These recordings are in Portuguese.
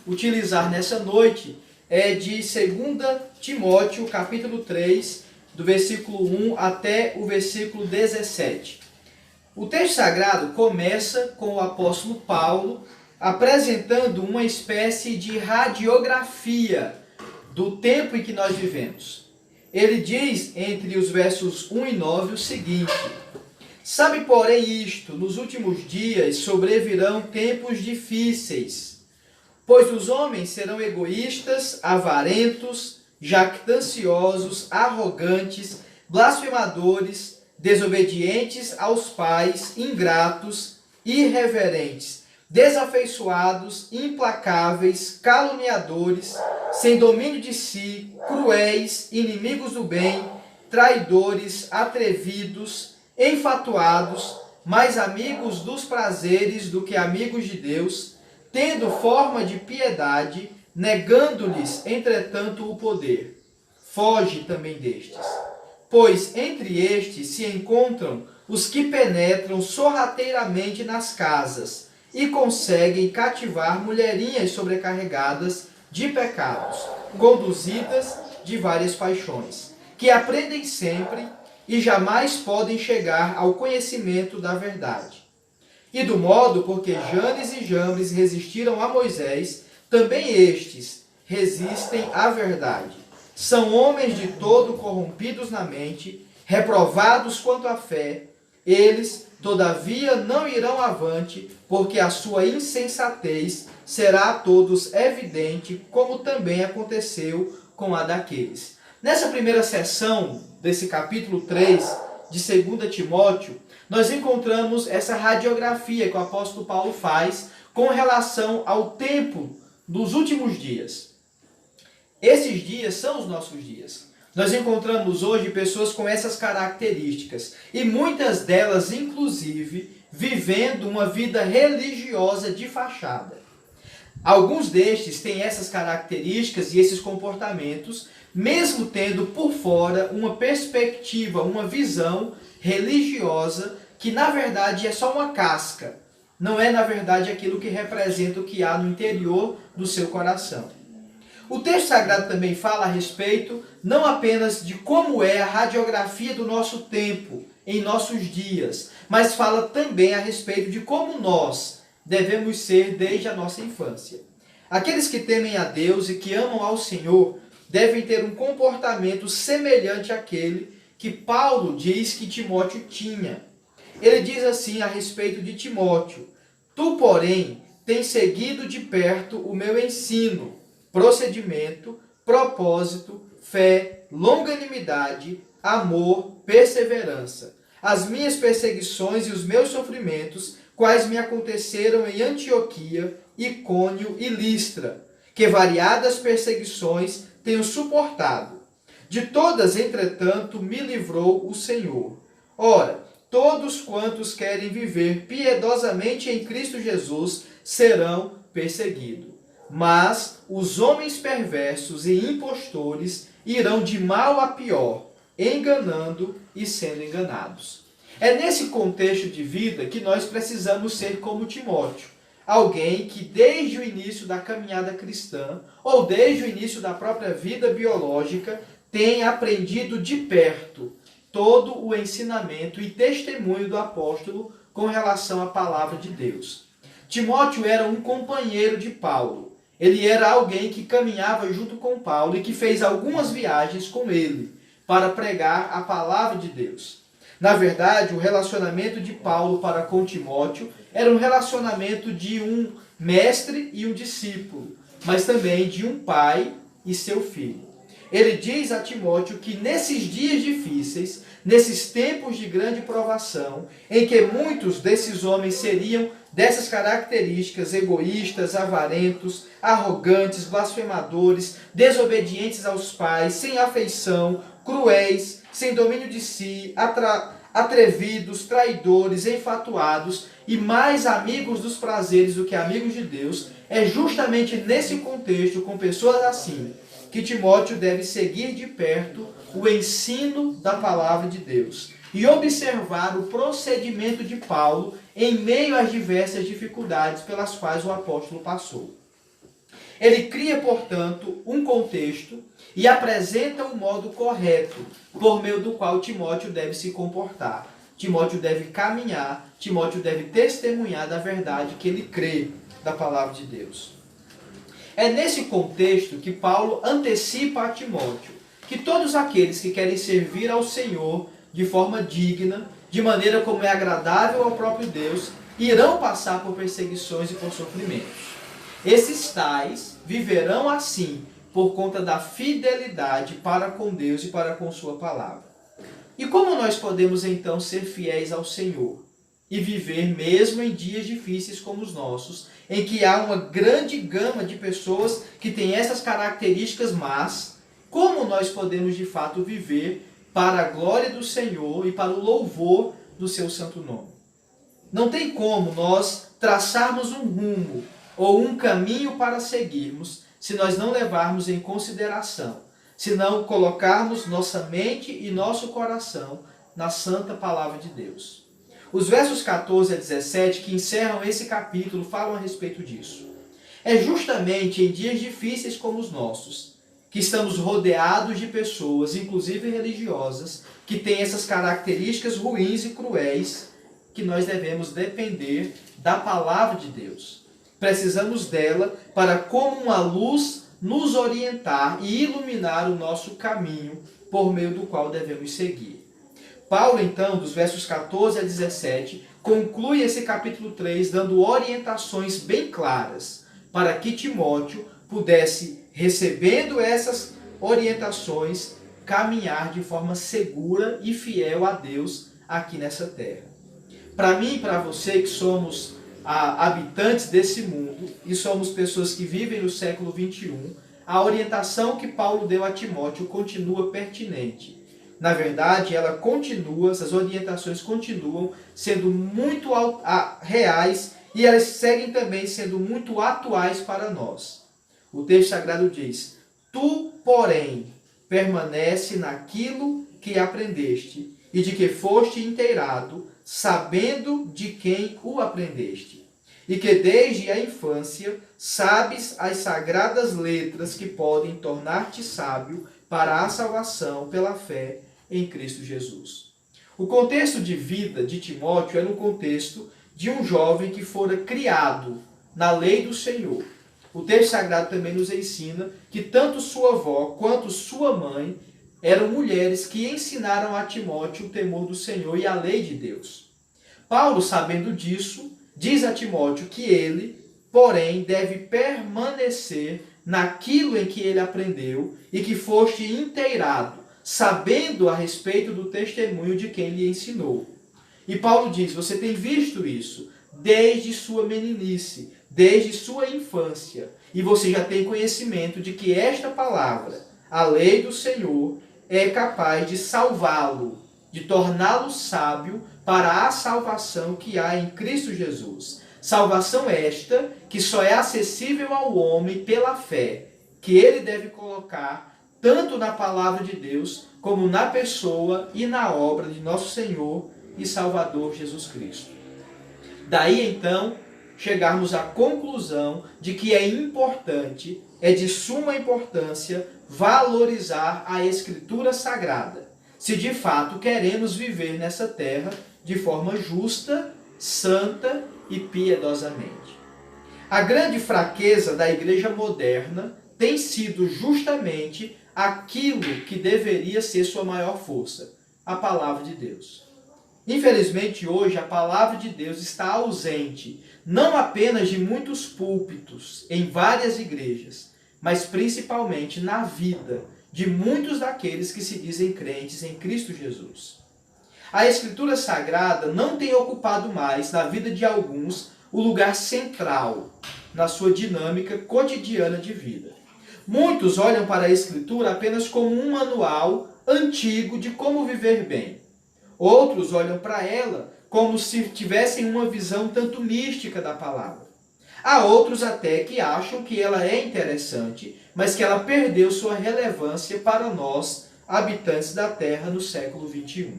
utilizar nessa noite é de 2 Timóteo, capítulo 3, do versículo 1 até o versículo 17. O texto sagrado começa com o apóstolo Paulo apresentando uma espécie de radiografia do tempo em que nós vivemos. Ele diz, entre os versos 1 e 9, o seguinte: sabe, porém, isto, nos últimos dias sobrevirão tempos difíceis, pois os homens serão egoístas, avarentos, jactanciosos, arrogantes, blasfemadores, desobedientes aos pais, ingratos, irreverentes, desafeiçoados, implacáveis, caluniadores, sem domínio de si, cruéis, inimigos do bem, traidores, atrevidos, enfatuados, mais amigos dos prazeres do que amigos de Deus, tendo forma de piedade, negando-lhes, entretanto, o poder. Foge também destes. Pois entre estes se encontram os que penetram sorrateiramente nas casas e conseguem cativar mulherinhas sobrecarregadas de pecados, conduzidas de várias paixões, que aprendem sempre e jamais podem chegar ao conhecimento da verdade. E do modo porque Janes e Jambres resistiram a Moisés, também estes resistem à verdade. São homens de todo corrompidos na mente, reprovados quanto à fé. Eles, todavia, não irão avante, porque a sua insensatez será a todos evidente, como também aconteceu com a daqueles. Nessa primeira sessão desse capítulo 3 de 2 Timóteo, nós encontramos essa radiografia que o apóstolo Paulo faz com relação ao tempo dos últimos dias. Esses dias são os nossos dias. Nós encontramos hoje pessoas com essas características e muitas delas, inclusive, vivendo uma vida religiosa de fachada. Alguns destes têm essas características e esses comportamentos, mesmo tendo por fora uma perspectiva, uma visão religiosa que na verdade é só uma casca. Não é na verdade aquilo que representa o que há no interior do seu coração. O texto sagrado também fala a respeito não apenas de como é a radiografia do nosso tempo, em nossos dias, mas fala também a respeito de como nós devemos ser desde a nossa infância. Aqueles que temem a Deus e que amam ao Senhor devem ter um comportamento semelhante àquele que Paulo diz que Timóteo tinha. Ele diz assim a respeito de Timóteo: tu, porém, tens seguido de perto o meu ensino, procedimento, propósito, fé, longanimidade, amor, perseverança, as minhas perseguições e os meus sofrimentos, quais me aconteceram em Antioquia, Icônio e Listra, que variadas perseguições tenho suportado. De todas, entretanto, me livrou o Senhor. Ora, todos quantos querem viver piedosamente em Cristo Jesus serão perseguidos. Mas os homens perversos e impostores irão de mal a pior, enganando e sendo enganados. É nesse contexto de vida que nós precisamos ser como Timóteo. Alguém que desde o início da caminhada cristã, ou desde o início da própria vida biológica, tem aprendido de perto todo o ensinamento e testemunho do apóstolo com relação à palavra de Deus. Timóteo era um companheiro de Paulo. Ele era alguém que caminhava junto com Paulo e que fez algumas viagens com ele para pregar a palavra de Deus. Na verdade, o relacionamento de Paulo para com Timóteo era um relacionamento de um mestre e um discípulo, mas também de um pai e seu filho. Ele diz a Timóteo que nesses dias difíceis, nesses tempos de grande provação, em que muitos desses homens seriam dessas características, egoístas, avarentos, arrogantes, blasfemadores, desobedientes aos pais, sem afeição, cruéis, sem domínio de si, atrevidos, traidores, enfatuados e mais amigos dos prazeres do que amigos de Deus, é justamente nesse contexto, com pessoas assim, que Timóteo deve seguir de perto o ensino da palavra de Deus e observar o procedimento de Paulo em meio às diversas dificuldades pelas quais o apóstolo passou. Ele cria, portanto, um contexto e apresenta o modo correto por meio do qual Timóteo deve se comportar. Timóteo deve caminhar, Timóteo deve testemunhar da verdade que ele crê da palavra de Deus. É nesse contexto que Paulo antecipa a Timóteo que todos aqueles que querem servir ao Senhor de forma digna, de maneira como é agradável ao próprio Deus, irão passar por perseguições e por sofrimentos. Esses tais viverão assim por conta da fidelidade para com Deus e para com sua palavra. E como nós podemos então ser fiéis ao Senhor e viver mesmo em dias difíceis como os nossos, em que há uma grande gama de pessoas que têm essas características más? Como nós podemos de fato viver para a glória do Senhor e para o louvor do seu santo nome? Não tem como nós traçarmos um rumo ou um caminho para seguirmos se nós não levarmos em consideração, se não colocarmos nossa mente e nosso coração na santa palavra de Deus. Os versos 14 a 17 que encerram esse capítulo falam a respeito disso. É justamente em dias difíceis como os nossos que estamos rodeados de pessoas, inclusive religiosas, que têm essas características ruins e cruéis, que nós devemos depender da palavra de Deus. Precisamos dela para, como uma luz, nos orientar e iluminar o nosso caminho por meio do qual devemos seguir. Paulo, então, dos versos 14 a 17, conclui esse capítulo 3 dando orientações bem claras para que Timóteo pudesse, recebendo essas orientações, caminhar de forma segura e fiel a Deus aqui nessa terra. Para mim e para você que somos habitantes desse mundo e somos pessoas que vivem no século 21, a orientação que Paulo deu a Timóteo continua pertinente. Na verdade, essas orientações continuam sendo muito reais e elas seguem também sendo muito atuais para nós. O texto sagrado diz: tu, porém, permanece naquilo que aprendeste e de que foste inteirado, sabendo de quem o aprendeste, e que desde a infância sabes as sagradas letras que podem tornar-te sábio para a salvação pela fé em Cristo Jesus. O contexto de vida de Timóteo é no contexto de um jovem que fora criado na lei do Senhor. O texto sagrado também nos ensina que tanto sua avó quanto sua mãe eram mulheres que ensinaram a Timóteo o temor do Senhor e a lei de Deus. Paulo, sabendo disso, diz a Timóteo que ele, porém, deve permanecer naquilo em que ele aprendeu e que foste inteirado, sabendo a respeito do testemunho de quem lhe ensinou. E Paulo diz: você tem visto isso desde sua meninice, desde sua infância, e você já tem conhecimento de que esta palavra, a lei do Senhor, é capaz de salvá-lo, de torná-lo sábio para a salvação que há em Cristo Jesus. Salvação esta que só é acessível ao homem pela fé, que ele deve colocar tanto na palavra de Deus, como na pessoa e na obra de nosso Senhor e Salvador Jesus Cristo. Daí então, chegarmos à conclusão de que é importante, é de suma importância, valorizar a Escritura Sagrada, se de fato queremos viver nessa terra de forma justa, santa e piedosamente. A grande fraqueza da igreja moderna tem sido justamente aquilo que deveria ser sua maior força, a palavra de Deus. Infelizmente, hoje, a palavra de Deus está ausente, não apenas de muitos púlpitos, em várias igrejas, mas principalmente na vida de muitos daqueles que se dizem crentes em Cristo Jesus. A Escritura Sagrada não tem ocupado mais, na vida de alguns, o lugar central na sua dinâmica cotidiana de vida. Muitos olham para a Escritura apenas como um manual antigo de como viver bem. Outros olham para ela como se tivessem uma visão tanto mística da palavra. Há outros até que acham que ela é interessante, mas que ela perdeu sua relevância para nós, habitantes da Terra, no século 21.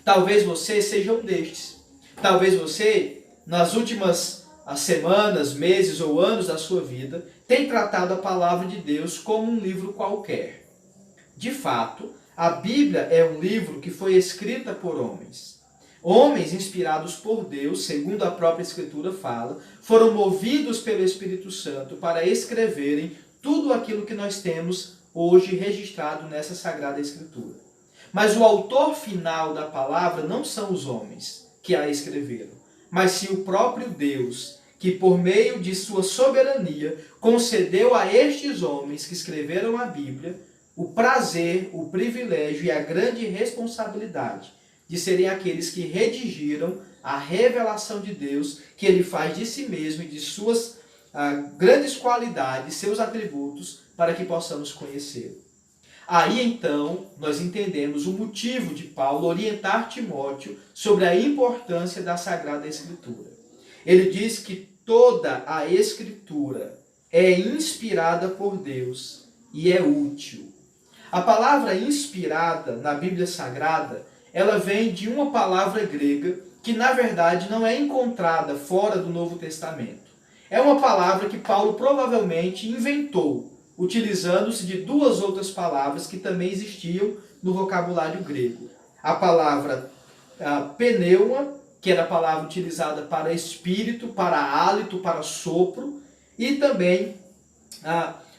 Talvez você seja um destes. Talvez você, nas últimas as semanas, meses ou anos da sua vida, tem tratado a palavra de Deus como um livro qualquer. De fato, a Bíblia é um livro que foi escrita por homens. Homens inspirados por Deus, segundo a própria Escritura fala, foram movidos pelo Espírito Santo para escreverem tudo aquilo que nós temos hoje registrado nessa Sagrada Escritura. Mas o autor final da palavra não são os homens que a escreveram, mas sim o próprio Deus, que por meio de sua soberania concedeu a estes homens que escreveram a Bíblia o prazer, o privilégio e a grande responsabilidade de serem aqueles que redigiram a revelação de Deus que ele faz de si mesmo e de suas grandes qualidades, seus atributos, para que possamos conhecê-lo. Aí então nós entendemos o motivo de Paulo orientar Timóteo sobre a importância da Sagrada Escritura. Ele diz que toda a Escritura é inspirada por Deus e é útil. A palavra inspirada na Bíblia Sagrada, ela vem de uma palavra grega que na verdade não é encontrada fora do Novo Testamento. É uma palavra que Paulo provavelmente inventou, utilizando-se de duas outras palavras que também existiam no vocabulário grego. A palavra pneuma, que era a palavra utilizada para espírito, para hálito, para sopro, e também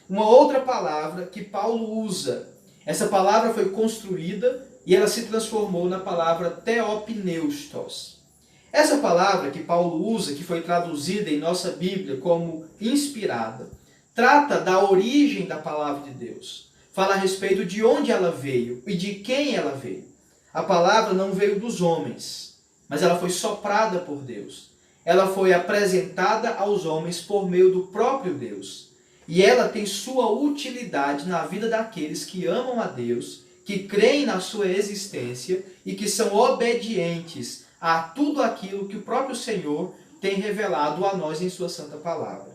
uma outra palavra que Paulo usa. Essa palavra foi construída e ela se transformou na palavra theopneustos. Essa palavra que Paulo usa, que foi traduzida em nossa Bíblia como inspirada, trata da origem da palavra de Deus. Fala a respeito de onde ela veio e de quem ela veio. A palavra não veio dos homens, mas ela foi soprada por Deus. Ela foi apresentada aos homens por meio do próprio Deus. E ela tem sua utilidade na vida daqueles que amam a Deus, que creem na sua existência e que são obedientes a tudo aquilo que o próprio Senhor tem revelado a nós em sua santa palavra.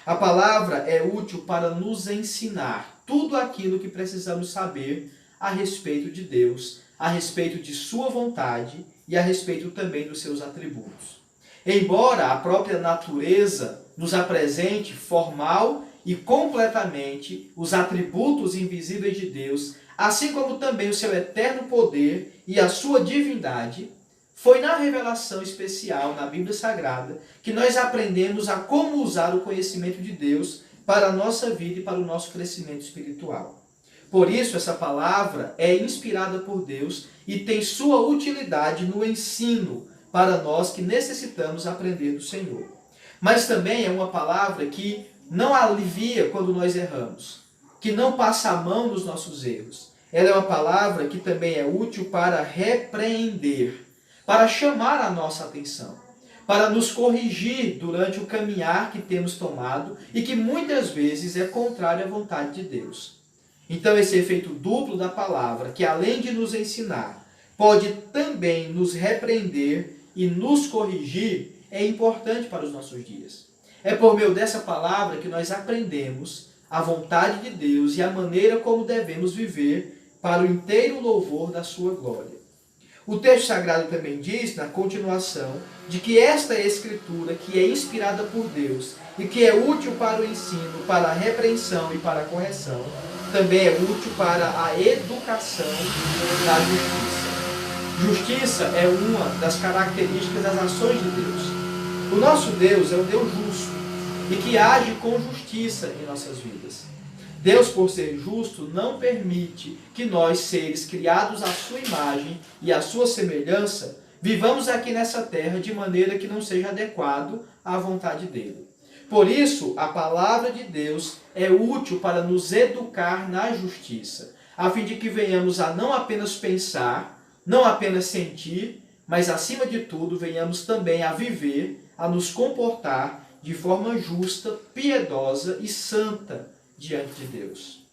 A palavra é útil para nos ensinar tudo aquilo que precisamos saber a respeito de Deus, a respeito de sua vontade e a respeito também dos seus atributos. Embora a própria natureza nos apresente formal e completamente os atributos invisíveis de Deus, assim como também o seu eterno poder e a sua divindade, foi na revelação especial na Bíblia Sagrada que nós aprendemos a como usar o conhecimento de Deus para a nossa vida e para o nosso crescimento espiritual. Por isso, essa palavra é inspirada por Deus e tem sua utilidade no ensino para nós que necessitamos aprender do Senhor. Mas também é uma palavra que não alivia quando nós erramos, que não passa a mão nos nossos erros. Ela é uma palavra que também é útil para repreender, para chamar a nossa atenção, para nos corrigir durante o caminhar que temos tomado e que muitas vezes é contrário à vontade de Deus. Então esse efeito duplo da palavra, que além de nos ensinar, pode também nos repreender e nos corrigir, é importante para os nossos dias. É por meio dessa palavra que nós aprendemos a vontade de Deus e a maneira como devemos viver para o inteiro louvor da sua glória. O texto sagrado também diz, na continuação, de que esta Escritura, que é inspirada por Deus e que é útil para o ensino, para a repreensão e para a correção, também é útil para a educação da justiça. Justiça é uma das características das ações de Deus. O nosso Deus é um Deus justo e que age com justiça em nossas vidas. Deus, por ser justo, não permite que nós, seres criados à sua imagem e à sua semelhança, vivamos aqui nessa terra de maneira que não seja adequado à vontade dele. Por isso, a palavra de Deus é útil para nos educar na justiça, a fim de que venhamos a não apenas pensar, não apenas sentir, mas acima de tudo venhamos também a viver, a nos comportar de forma justa, piedosa e santa diante de Deus.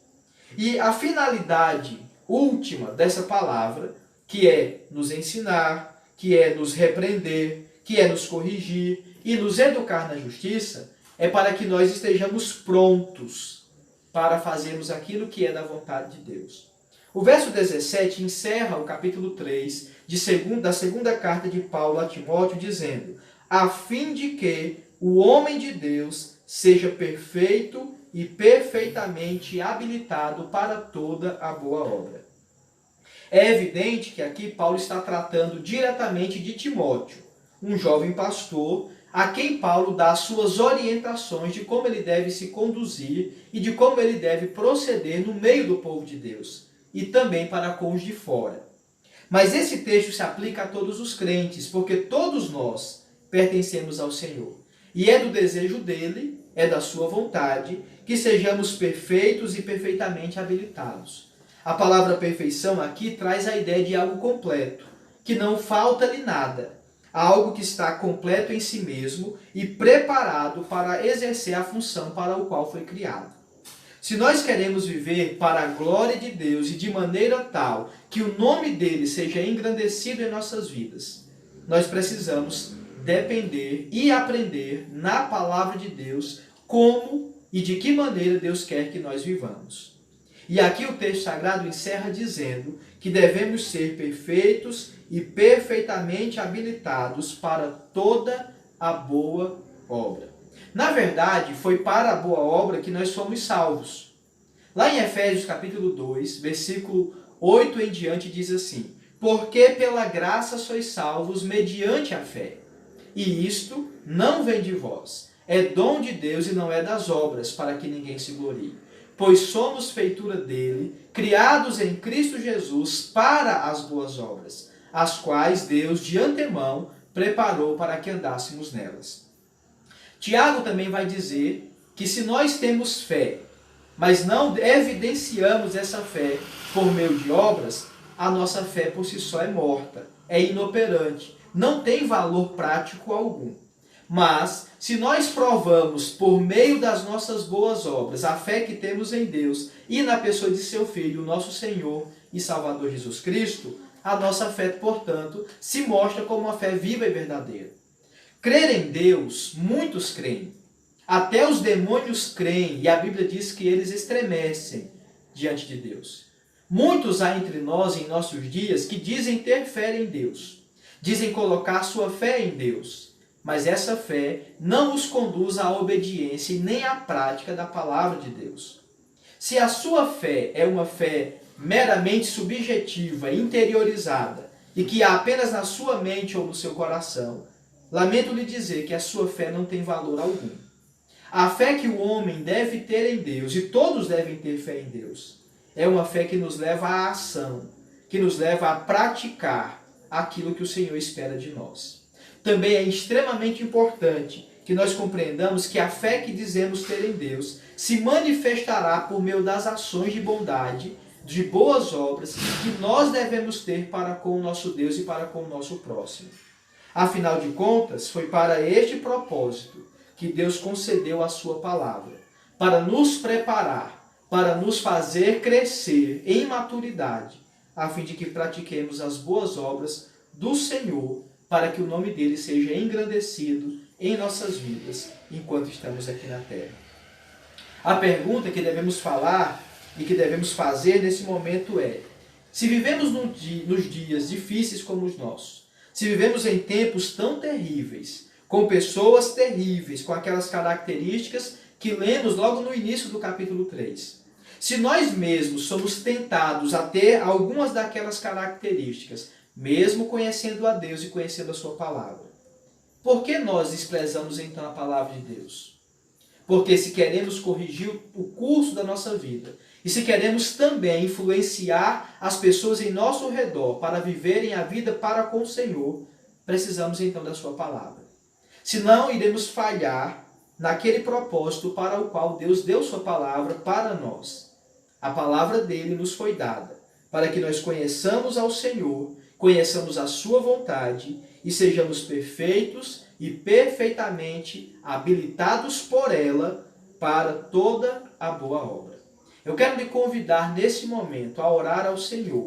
E a finalidade última dessa palavra, que é nos ensinar, que é nos repreender, que é nos corrigir e nos educar na justiça, é para que nós estejamos prontos para fazermos aquilo que é da vontade de Deus. O verso 17 encerra o capítulo 3 da segunda carta de Paulo a Timóteo, dizendo: a fim de que o homem de Deus seja perfeito e perfeitamente habilitado para toda a boa obra. É evidente que aqui Paulo está tratando diretamente de Timóteo, um jovem pastor, a quem Paulo dá suas orientações de como ele deve se conduzir e de como ele deve proceder no meio do povo de Deus, e também para com os de fora. Mas esse texto se aplica a todos os crentes, porque todos nós pertencemos ao Senhor. E é do desejo dele, é da sua vontade, que sejamos perfeitos e perfeitamente habilitados. A palavra perfeição aqui traz a ideia de algo completo, que não falta-lhe nada. Algo que está completo em si mesmo e preparado para exercer a função para o qual foi criado. Se nós queremos viver para a glória de Deus e de maneira tal que o nome dele seja engrandecido em nossas vidas, nós precisamos depender e aprender na palavra de Deus como e de que maneira Deus quer que nós vivamos. E aqui o texto sagrado encerra dizendo que devemos ser perfeitos e perfeitamente habilitados para toda a boa obra. Na verdade, foi para a boa obra que nós fomos salvos. Lá em Efésios capítulo 2, versículo 8 em diante, diz assim: porque pela graça sois salvos mediante a fé. E isto não vem de vós, é dom de Deus e não é das obras, para que ninguém se glorie. Pois somos feitura dele, criados em Cristo Jesus para as boas obras, as quais Deus de antemão preparou para que andássemos nelas. Tiago também vai dizer que se nós temos fé, mas não evidenciamos essa fé por meio de obras, a nossa fé por si só é morta, é inoperante, não tem valor prático algum. Mas, se nós provamos por meio das nossas boas obras a fé que temos em Deus e na pessoa de seu Filho, nosso Senhor e Salvador Jesus Cristo, a nossa fé, portanto, se mostra como uma fé viva e verdadeira. Crer em Deus, muitos creem. Até os demônios creem, e a Bíblia diz que eles estremecem diante de Deus. Muitos há entre nós, em nossos dias, que dizem ter fé em Deus. Dizem colocar sua fé em Deus. Mas essa fé não os conduz à obediência e nem à prática da palavra de Deus. Se a sua fé é uma fé meramente subjetiva, interiorizada, e que há apenas na sua mente ou no seu coração, lamento lhe dizer que a sua fé não tem valor algum. A fé que o homem deve ter em Deus, e todos devem ter fé em Deus, é uma fé que nos leva à ação, que nos leva a praticar aquilo que o Senhor espera de nós. Também é extremamente importante que nós compreendamos que a fé que dizemos ter em Deus se manifestará por meio das ações de bondade, de boas obras que nós devemos ter para com o nosso Deus e para com o nosso próximo. Afinal de contas, foi para este propósito que Deus concedeu a sua palavra, para nos preparar, para nos fazer crescer em maturidade, a fim de que pratiquemos as boas obras do Senhor, para que o nome dele seja engrandecido em nossas vidas, enquanto estamos aqui na terra. A pergunta que devemos falar e que devemos fazer nesse momento é: se vivemos nos dias difíceis como os nossos, se vivemos em tempos tão terríveis, com pessoas terríveis, com aquelas características que lemos logo no início do capítulo 3, se nós mesmos somos tentados a ter algumas daquelas características, mesmo conhecendo a Deus e conhecendo a sua palavra, por que nós desprezamos então a palavra de Deus? Porque se queremos corrigir o curso da nossa vida, e se queremos também influenciar as pessoas em nosso redor para viverem a vida para com o Senhor, precisamos então da sua palavra. Senão iremos falhar naquele propósito para o qual Deus deu sua palavra para nós. A palavra dele nos foi dada, para que nós conheçamos ao Senhor, conheçamos a sua vontade e sejamos perfeitos e perfeitamente habilitados por ela para toda a boa obra. Eu quero lhe convidar nesse momento a orar ao Senhor,